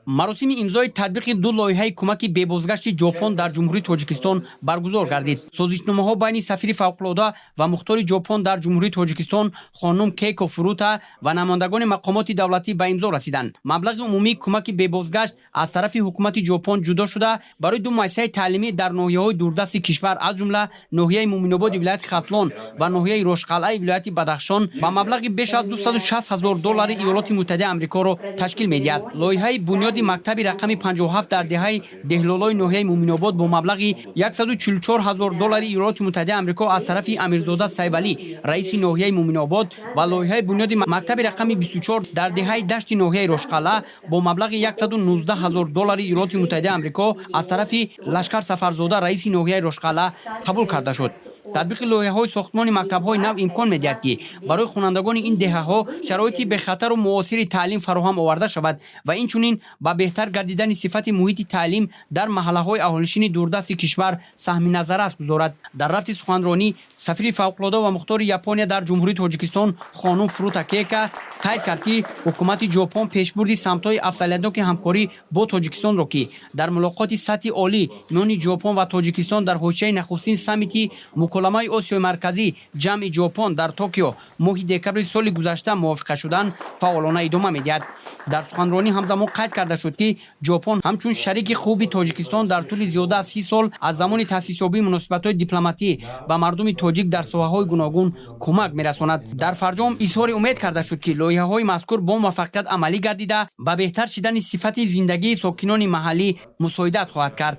مراسم امضای تطبیق دو لایحه کمک بازگشت ژاپن در جمهوری تاجیکستان برگزار گردید. سازشنامه‌ها بین سفیر فوق‌العاده و مختار ژاپن در جمهوری تاجیکستان خانم کیکو فروتا و نمایندگان مقامات دولتی به امضا رسیدند. مبلغ عمومی کمک بازگشت از طرف حکومت ژاپن جدا شده برای دو مؤسسه تعلیمی در ناحیه‌های دوردست کشور از جمله ناحیه مومن‌آباد ولایت ختلان و ناحیه روشقلعه ولایت بدخشان با مبلغ بیش از $260,000 ایالات متحده آمریکا را تشکیل می‌دهد. لایحه بنیاد مکتب رقم 57 در دهه دهلولای ناحیه مومن‌آباد با مبلغ $144,000 ایالات متحده آمریکا از طرف امیرزاده سیبلی رئیس ناحیه مومن‌آباد و لایحه بنیاد مکتب رقم 24 در دهه دشت ناحیه روشقلعه با مبلغ $119,000 ایالات متحده آمریکا از طرف لشکر سفرزاده رئیس ناحیه روشقلعه قبول کرده شد. تطبیق لایحه‌های ساختمان مکتب‌های نو امکان می‌دهد که برای خوانندگان این دهه‌ها شرایطی به خطر و معاصر تعلیم فراهم آورده شود و اینچنین با بهتر گردیدن صفت محیط تعلیم در محله‌های اهالیشین دوردست کشور سهم نظر است گذارد. در رفت سخنرانی سفیر فوق‌العاده و مختار یاپونیا در جمهوری تاجیکستان خانم فروتا کیکا قید کرد که حکومت ژاپن پیشبرد سمت‌های افزایش‌یابی همکاری با تاجیکستان را که در ملاقات سطح عالی میان ژاپن و تاجیکستان در حوزه نخستین سمیت مکالمه آسیای مرکزی جمع ژاپن در توکیو ماه دکبر سال گذشته موافقه شدن فعالانه ادامه می‌دهد. در سخنرانی همزمان قید کرده شد که ژاپن همچون شریک خوب تاجیکستان در طول زیاده از 30 سال از زمان تأسیس یابی مناسبت‌های دیپلماتی با مردم تاجیک در ساحه‌های گوناگون کمک می‌رساند. در فرجام اظهار امید کرده شد که لایحه‌های مذکور با موفقیت عملی گردیده با بهتر شدن صفت زندگی ساکنان محلی مساعدت خواهد کرد.